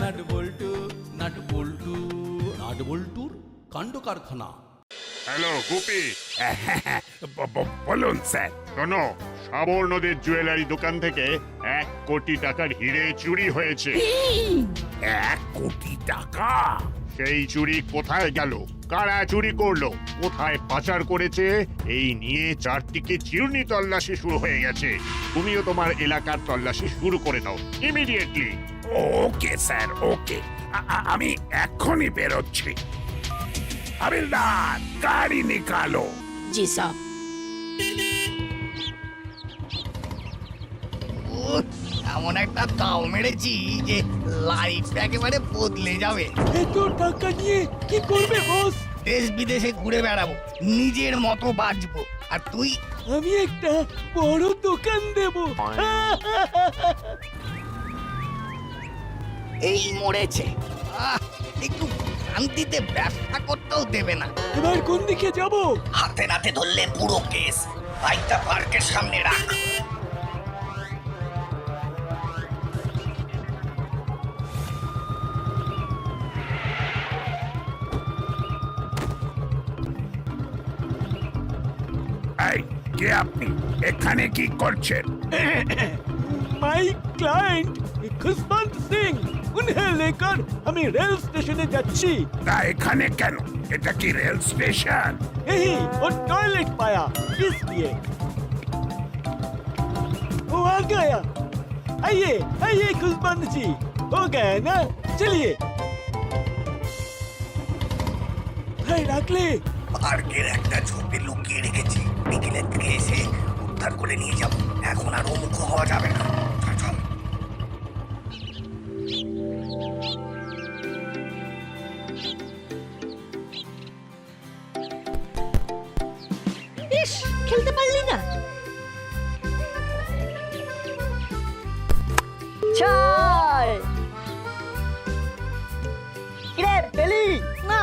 Nut বল্টু nut বল্টু nut বল্টুর কাণ্ড কারখানা। হ্যালো গুপি, বলুন স্যার। শোনো, সাবর্ণদের জুয়েলারি দোকান থেকে 1 কোটি টাকার হিরে চুরি হয়েছে। 1 কোটি টাকা? সেই চুরি কোথায় গেল, কারা চুরি করলো, কোথায় পাচার করেছে, এই নিয়ে চারদিকে চিরুনি তল্লাশি শুরু হয়ে গেছে। তুমিও তোমার এলাকার তল্লাশি শুরু করে দাও ইমিডিয়েটলি। ওকে স্যার, ওকে। আমি এক্ষুনি বেরোচ্ছি। হাবিলদার, গাড়ি নিকালো। জি সাহেব। এমন একটা দাও মেরেছি যে লাইফটা একেবারে বদলে যাবে। এত টাকা নিয়ে কি করবে বস? দেশ বিদেশে ঘুরে বেড়াবো, নিজের মতো বাঁচবো। আর তুই? আমি একটা বড় দোকান দেব। এই মরেছে। একটু শান্তিতে ব্যবসা করতেও দেবে না। এবার কোন দিকে যাব? হাতে নাতে ধরলে পুরো কেস। বাইকটা পার্কের সামনে রাখ। এই, কে আপনি? এখানে কি করছেন? মাই ক্লায়েন্ট খুশবন্ত সিং, উन्हें लेकर আমি রেল স্টেশনে যাচ্ছি। তা এখানে কেন? এটা কি রেল স্টেশন? यही वो टॉयलेट पाया इसलिए। वो आ गया। आइए आइए खुशबंद जी, हो गया ना? चलिए। भाई রাখলে পার্কের একটা ঝোপে লুকিয়ে রেখেছি, বিকেলের দিকে এসে উদ্ধার করে নিয়ে যাব। এখন আর মুখ হওয়া যাবে না। চল চল। ইস, খেলতে পারলি না? ছয়। কিরে পেলি? না,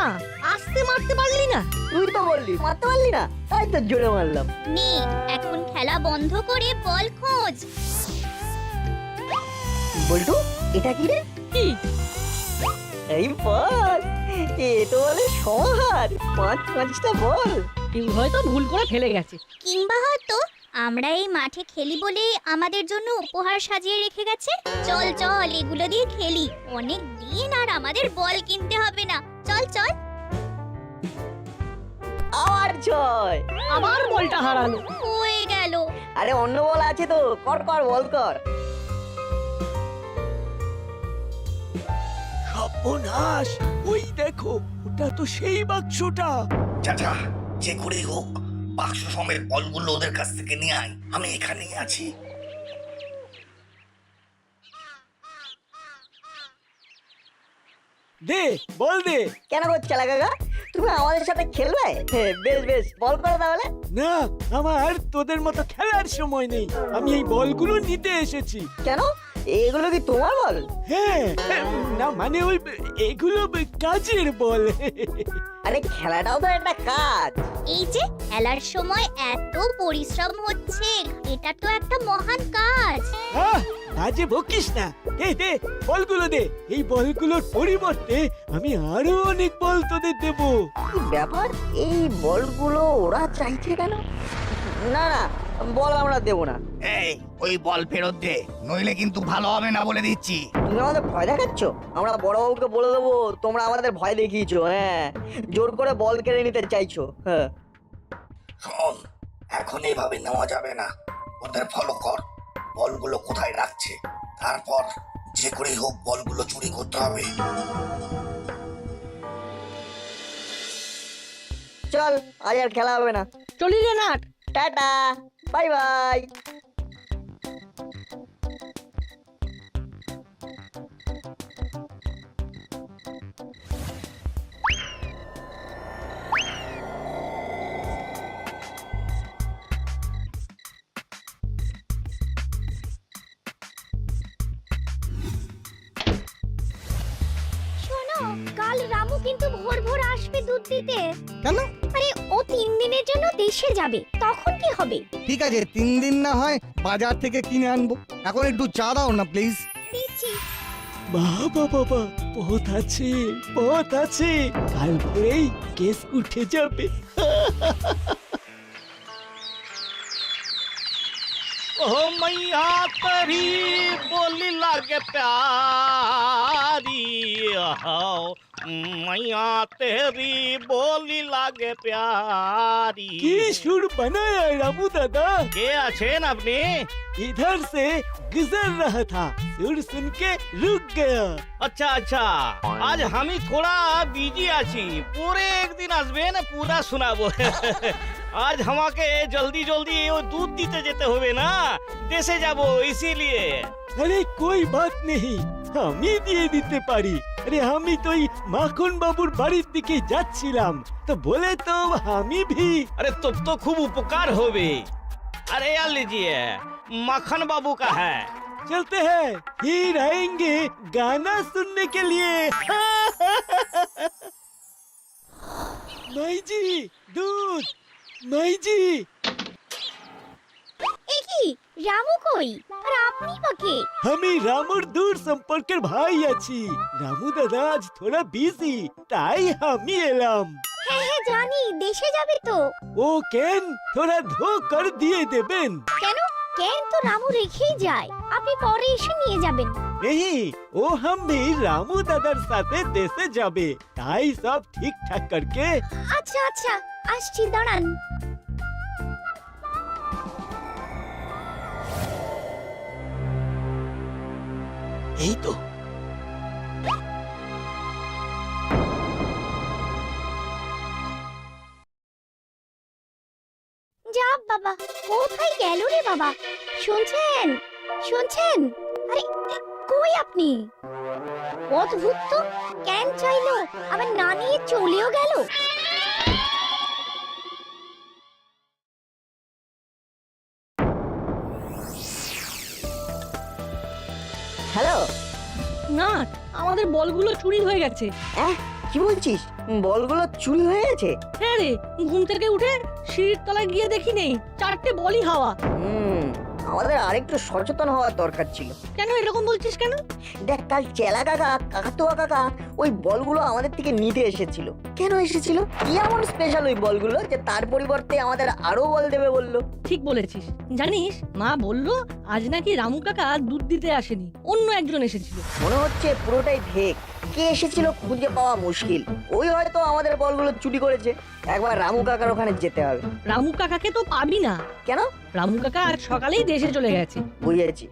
আসতে মারতে পারলি না? তুই তো বললি মারতে পারলি না, তাই তো জোরে মারলাম। নে এখন খেলা বন্ধ করে বল খোঁজ। বল্টু, এটা কি রে? কি? এই বল, এ তো বলে সমাহার। 5-5টা বল। কেউ হয়তো ভুল করে ফেলে গেছে। কিংবা হয়তো আমরা এই মাঠে খেলি বলেই আমাদের জন্য উপহার সাজিয়ে রেখে গেছে। চল চল এগুলো দিয়ে খেলি, অনেক দিন আর আমাদের বল কিনতে হবে না। চল চল। আবার ছয়। আবার বলটা হারালো। হয়ে গেল। আরে অন্য বল আছে তো, কর কর বল কর। সর্বনাশ, ওই দেখো, ওটা তো সেই বাক্সটা। চাচা, যে করেই হোক বাক্স সমেত বলগুলো ওদের কাছ থেকে নিয়ে আয়। আমি এখানেই আছি। দে বল দে। কেন করছে কাকা? তুমি আমাদের সাথে খেলবে? বেশ বেশ, বল করো তাহলে। না, আমার তোদের মতো খেলার সময় নেই। আমি এই বলগুলো নিতে এসেছি। কেন, এগুলো কি তোমার বল? হ্যাঁ, না মানে ওই এগুলো কাজের বল। আরে খেলাটাও তো একটা কাজ। এই যে খেলার সময় এত পরিশ্রম হচ্ছে, এটা তো একটা মহান কাজ। বাজে বকিস না। দে দে বলগুলো দে। এই বলগুলোর পরিবর্তে আমি আরো অনেক বল তোদের দেব। কি ব্যাপার, এই বলগুলো ওরা চাইছে কেন? না না, বল আমরা দেব না। এই, ওই বল ফেরত দে, নইলে কিন্তু ভালো হবে না বলে দিচ্ছি। তুমি আমাদের ভয় দেখাচ্ছ? আমরা বড়বাবুকে বলে দেবো তোমরা আমাদের ভয় দেখিয়েছো। হ্যাঁ, জোর করে বল কেড়ে নিতে চাইছো। হ্যাঁ শোন, এখন এইভাবে নেওয়া যাবে না। ওদের ফলো কর, বলগুলো কোথায় রাখছে, তারপর যে করেই হোক বলগুলো চুরি করতে হবে। চল, আজ আর খেলা হবে না। চলি রে নাট। Tata, bye bye. শোনো, কাল রামু কিন্তু ভোর ভোর আসবে দুধ দিতে। কেন? আরে ও 3 দিনের জন্য দেশে যাবে, তখন কি হবে? ঠিক আছে, 3 দিন না হয় বাজার থেকে কিনে আনবো। এখন একটু চা দাও না প্লিজ। দিচ্ছি। বাবা বাবা, পথ আছে, পথ আছে, কাল ভোরেই কেস উঠে যাবে। ओ मैया तेरी बोली लागे प्यारी हो मैया तेरी बोली लागे प्यारी কি সুর বানায়া রামু দাদা, কে আছেন আপনি? इधर से गुजर रहा था, सुर सुन के रुक गया। अच्छा अच्छा आज আমি थोड़ा বিজি আছি পরে একদিন আসবেন পুরা শোনাবো আজ আমাকে জলদি জলদি ও দুধ দিতে যেতে হবে না দেশে যাব इसीलिए अरे कोई बात नहीं, আমি দিয়ে দিতে পারি। আরে আমি তো এই মাখন বাবুর বাড়ির দিকে যাচ্ছিলাম, তো বলে তো আমি भी। अरे तब तो खूब उपकार होवे अरे यार लीजिए मक्खन बाबू का है चलते हैं, फिर आएंगे गाना सुनने के लिए। माई जी दूध, माई जी। এ কি রামু কই আর আপনি বা কে? আমি রামুর দূর সম্পর্কের ভাই আছি। রামু দাদা আজ থোড়া বিজি, তাই আমি এলাম। হ্যাঁ হ্যাঁ জানি, দেশে যাবে তো। ও কেন থোড়া ধো কর দিয়ে দেবেন? কেন? কেন তো রামু রেখেই যায়, আপনি পরে এসে নিয়ে যাবেন। नहीं, वो हम भी रामू दादार साथे देशे जाबे, ताई सब ठीक ठाक करके। আচ্ছা আচ্ছা আসছি, দাঁড়ান। এই তো যা বাবা, কোথায় গেল রে বাবা? শুনছেন শুনছেন? আরে কই আপনি? অদ্ভুত তো, কেন চাইলো আবার না নিয়ে চলেও গেল। হ্যালো, নাট, আমাদের বলগুলো চুরি হয়ে গেছে। কি বলছিস? বলগুলো চুরি হয়ে গেছে? হ্যাঁ রে, ঘুম থেকে উঠে সিঁড়ির তলায় গিয়ে দেখি নেই, 4টে বলই হাওয়া। আমাদের আরেকটু সচেতন হওয়ার দরকার ছিল। কেন এরকম বলছিস কেন? দেখ, কাল চেলা কাকা, কাকাতুয়া কাকা ওই বলগুলো আমাদের থেকে নিতে এসেছিল। কেন এসেছিল? কি এমন স্পেশাল ওই বলগুলো যে তার পরিবর্তে আমাদের আরো বল দেবে বললো? ঠিক বলেছিস। জানিস, মা বললো আজ নাকি রামু কাকা দুধ দিতে আসেনি, অন্য একজন এসেছিল। মনে হচ্ছে পুরোটাই ফেক। কে এসেছিল খুঁজে পাওয়া মুশকিল। ওই হয়তো আমাদের বলগুলো চুরি করেছে। একবার রামু কাকার ওখানে যেতে হবে। রামু কাকাকে তো পাবি না। কেন? রামু কাকা আজ সকালেই দেশে চলে গেছে। বুঝেছি,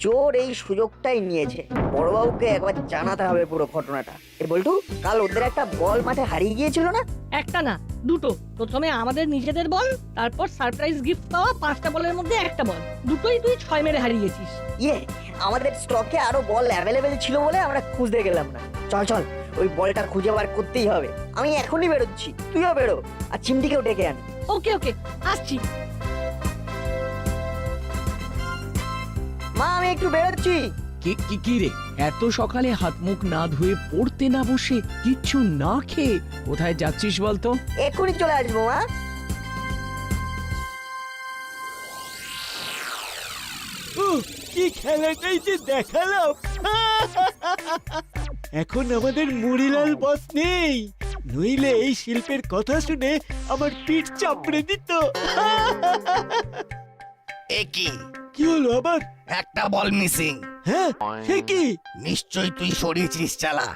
চোর এই সুযোগটাই নিয়েছে। বড়বাবুকে একবার জানাতে হবে পুরো ঘটনাটা। এ বলটু, কাল ওদের একটা বল মাঠে হারিয়ে গিয়েছিল না? একটা না, দুটো। প্রথমে আমাদের নিজেদের বল, তারপর সারপ্রাইজ গিফট পাওয়া 5টা বলের মধ্যে একটা বল। দুটোই তুই 6 মেরে হারিয়েছিস। ইয়ে, আমাদের স্টকে আরো বল অ্যাভেলেবেল ছিল বলে আমরা খুঁজতে গেলাম না। চল চল, ওই বলটা খুঁজে বার করতেই হবে। আমি এখনই বেরোচ্ছি, তুইও বেরো, আর চিমটিকেও ডেকে আন। ওকে ওকে, আসছি। মা, আমি একটু বেরোচ্ছি। কি রে, এত সকালে হাত মুখ না ধুয়ে পড়তে না বসে কিচ্ছু না খেয়ে কোথায় যাচ্ছিস বলতো? এক্ষুনি চলে আসবো মা। কি খেলাটাই যে দেখালাম। এখন আমাদের মুড়িলাল বস নেই, নইলে এই শিল্পের কথা শুনে আমার পিঠ চাপড়ে দিত। একই কি হলো আবার? একটা বল মিসিং। হ্যাঁ, সে কি? নিশ্চয়ই তুই সরিয়েছিস চালা।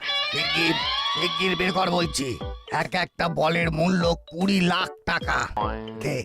শিগগির বের কর বলছি। একটা বলের মূল্য 20 লাখ টাকা। দে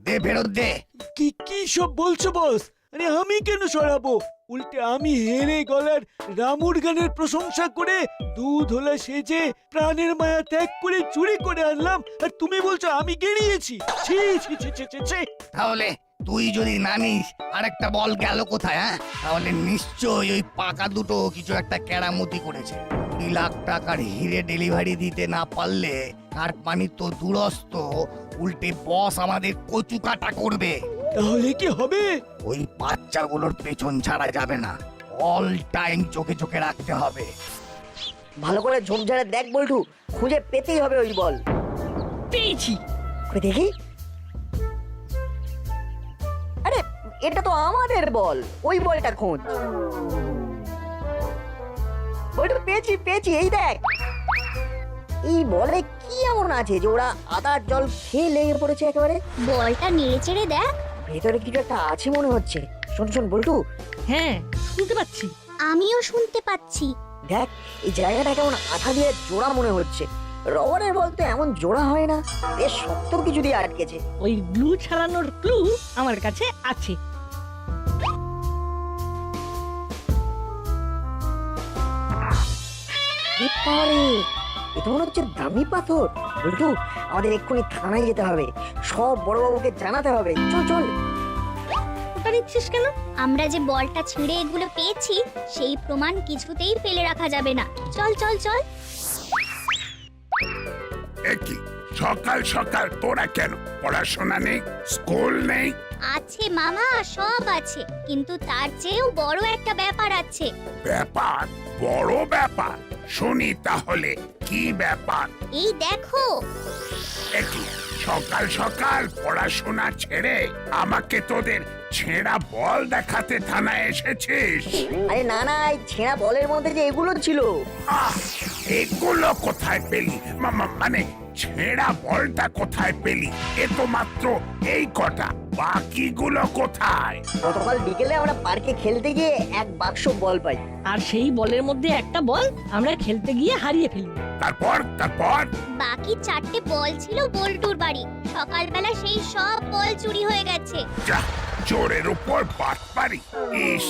দে, ফেরত দে। কি কি সব বলছো বস? আরে আমি কেন সরাবো? উল্টে আমি হেরে গলার রামুর গানের প্রশংসা করে দুধ হলা সেজে প্রাণের মায়া ত্যাগ করে চুরি করে আনলাম, আর তুমি বলছো আমি গেড়িয়েছি? ছি ছি ছি ছি ছি ছি। তাহলে তুই যদি না নিস আরেকটা বল গেল কোথায়? হ্যাঁ, তাহলে নিশ্চয়ই ওই পাকা দুটো কিছু একটা কেরামতি করেছে। 2 লাখ টাকার হিরে ডেলিভারি দিতে না পারলে কারপানি তো দূরস্থ, উল্টে বস আমাদের কচু কাটা করবে। তাহলে কি হবে? ওই বাচ্চাগুলোর পেছন ছাড়া যাবে না, অল টাইম চোখে চোখে রাখতে হবে। ভালো করে ঝোপঝাড়ে দেখ বল্টু, খুঁজে পেতেই হবে ওই বল। পেয়েছি। কই দেখি। আরে এটা তো আমাদের বল, ওই বলটা খোঁজ। বল্টু পেয়েছি পেয়েছি, এই দেখ। এই বলে কি এমন আছে যে ওরা আদার জল খেয়ে লেগে পড়েছে একেবারে? বলটা নেড়ে চেড়ে দেখ। ভেতরে কিছু একটা আছে মনে হচ্ছে। শোন শোন বল্টু, হ্যাঁ, শুনতে পাচ্ছি। আমিও শুনতে পাচ্ছি। দেখ এই জায়গাটা কেমন আঠা দিয়ে জোড়া মনে হচ্ছে। রবারের বল তো এমন জোড়া হয় না, বেশ শক্ত কিছু দিয়ে আটকেছে। ওই গ্লু ছাড়ানোর ক্লু আমার কাছে আছে। এ পারে, এ তো মনে হচ্ছে দামি পাথর। বল্টু, আমাদের এক্ষুনি থানায় যেতে হবে, সব বড়বাবুকে জানাতে হবে। চল চল। ওটা নিচ্ছিস কেন? আমরা যে বলটা ছিঁড়ে এগুলো পেয়েছি সেই প্রমাণ কিছুতেই ফেলে রাখা যাবে না। চল চল চল। একই সকাল সকাল তোরা কেন? পড়াশোনা নেই, স্কুল নেই? আছে মামা, সব আছে, কিন্তু তার চেয়েও বড় একটা ব্যাপার আছে। ব্যাপার? বড় ব্যাপার? শুনি তাহলে কি ব্যাপার? এই দেখো। একই সকাল সকাল পড়াশোনা ছেড়ে আমাকে তোদের ছেঁড়া বল দেখাতে থানায় এসেছিস? আরে না না, এই ছেঁড়া বলের মধ্যে যে এগুলো ছিল। আহ, এগুলো কোথায় পেলি? মানে ছেঁড়া বলটা কোথায় পেলি? এ তো মাত্র এই কটা, বাকিগুলো কোথায়? গতকাল বিকেলে আমরা পার্কে খেলতে গিয়ে এক বাক্স বল পাই। আর সেই বলের মধ্যে একটা বল আমরা খেলতে গিয়ে হারিয়ে ফেলি। তারপর তারপর বাকি 4টে বল ছিল বল্টুর বাড়ি। সকালবেলা সেই সব বল চুরি হয়ে গেছে। যা, চোরের উপর বাটপারি! ইস,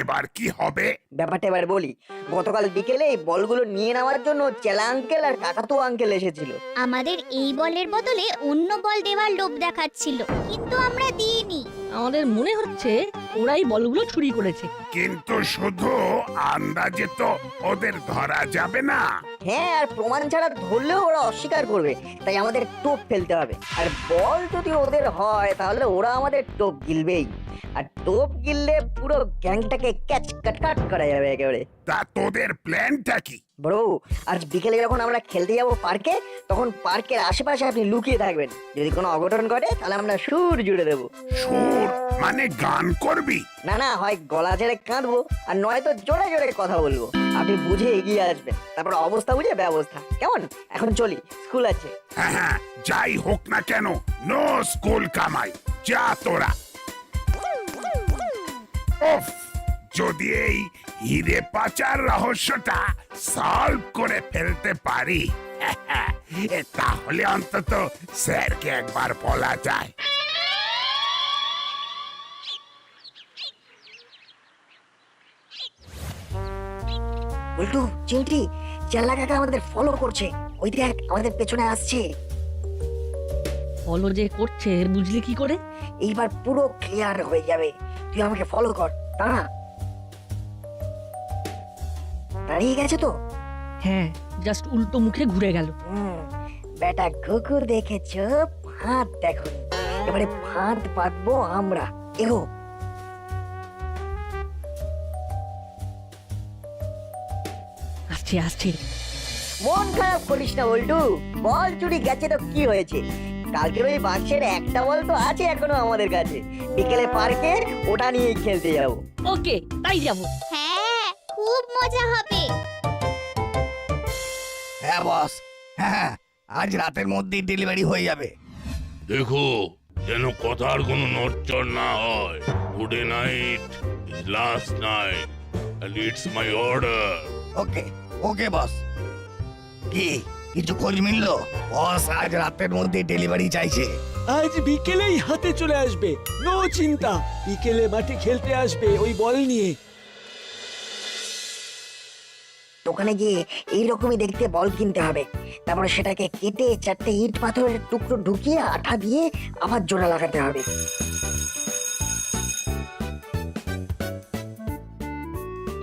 এবার কি হবে? ব্যাপারটা এবার বলি। গতকাল বিকেলে এই বলগুলো নিয়ে নেওয়ার জন্য চেলা আঙ্কেল আর কাকাতু আঙ্কেল এসেছিল। আমাদের এই বলের বদলে অন্য বল দেওয়ার লোভ দেখাচ্ছিল, কিন্তু আমরা দিইনি। আমাদের মনে হচ্ছে ওরাই বলগুলো চুরি করেছে। কিন্তু শুধু আন্দাজে তো ওদের ধরা যাবে না। হ্যাঁ, আর প্রমাণ ছাড়া ধরলেও ওরা অস্বীকার করবে, তাই আমাদের টোপ ফেলতে হবে। আর বল যদি ওদের হয় তাহলে ওরা আমাদের টোপ গিলবেই, আর টোপ গিললে পুরো গ্যাংটাকে ক্যাচ কাট করা যাবে একেবারে। তা তোদের প্ল্যানটা কি? বড়, আজ বিকেলে যখন আমরা খেলতে যাব পার্কে, তখন পার্কের আশেপাশে আপনি লুকিয়ে থাকবেন। যদি কোনো অঘটন ঘটে তাহলে আমরা সুর জুড়ে দেবো। সুর মানে গান করবি? না না, হয় গলা ছেড়ে কাঁদবো, আর নয়তো জোরে জোরে কথা বলবো। আপনি বুঝে এগিয়ে আসবেন, তারপর অবস্থা বুঝে ব্যবস্থা। কেমন? এখন চলি, স্কুল আছে। হ্যাঁ হ্যাঁ, যাই হোক না কেন, নো স্কুল কামাই। যা তোরা। উফ, যদি এই হিরে পাচার রহস্যটা সলভ করে ফেলতে পারি, তাহলে অন্তত স্যারকে একবার বলা যায়। উল্টু, চিমটি, চেল্লা কাকা আমাদের ফলো করছে। ওই দেখ, আমাদের পেছনে আসছে। ফলো যে করছে বুঝলি কি করে? এইবার পুরো ক্লিয়ার হয়ে যাবে। তুই আমাকে ফলো কর। দাঁড়া। দাঁড়িয়ে গেছে তো? হ্যাঁ, জাস্ট উল্টো মুখে ঘুরে গেল। বেটা কুকুর দেখেছ, ফাঁদ দেখো। এবারে ফাঁদ পাতবো আমরা। এগো। আসছে আসছে। মন খারাপ করিস না বল্টু, বল চুরি গেছে তো কি হয়েছে? কালকের ওই বাক্সের একটা বল তো আছে এখনো আমাদের কাছে। বিকেলে পার্কে ওটা নিয়ে খেলতে যাবো। ওকে, তাই যাবো। হ্যাঁ, খুব মজা হবে। হ্যাঁ বস, হ্যাঁ, আজ রাতের মধ্যেই ডেলিভারি হয়ে যাবে। দেখো যেন কথার কোনো নড়চড় না হয়। Today night is last night and it's my order. Okay okay boss. কি কিছু খোঁজ মিললো? বস আজ রাতের মধ্যে ডেলিভারি চাইছে। আজ বিকেলেই হাতে চলে আসবে, নো চিন্তা। বিকেলে মাঠে খেলতে আসবে ওই বল নিয়ে। দোকানে গিয়ে এইরকমই দেখতে বল কিনতে হবে। তারপরে সেটাকে কেটে 4টে ইট পাথরের টুকরো ঢুকিয়ে আঠা দিয়ে আবার জোড়া লাগাতে হবে।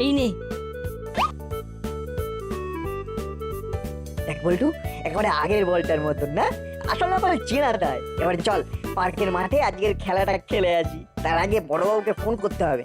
এই নে। দেখ বল্টু, একেবারে আগের বলটার মতন না? আসলে আমার চেনা তাই। এবার চল পার্কের মাঠে আজকের খেলাটা খেলে আসি। তার আগে বড়বাবুকে ফোন করতে হবে।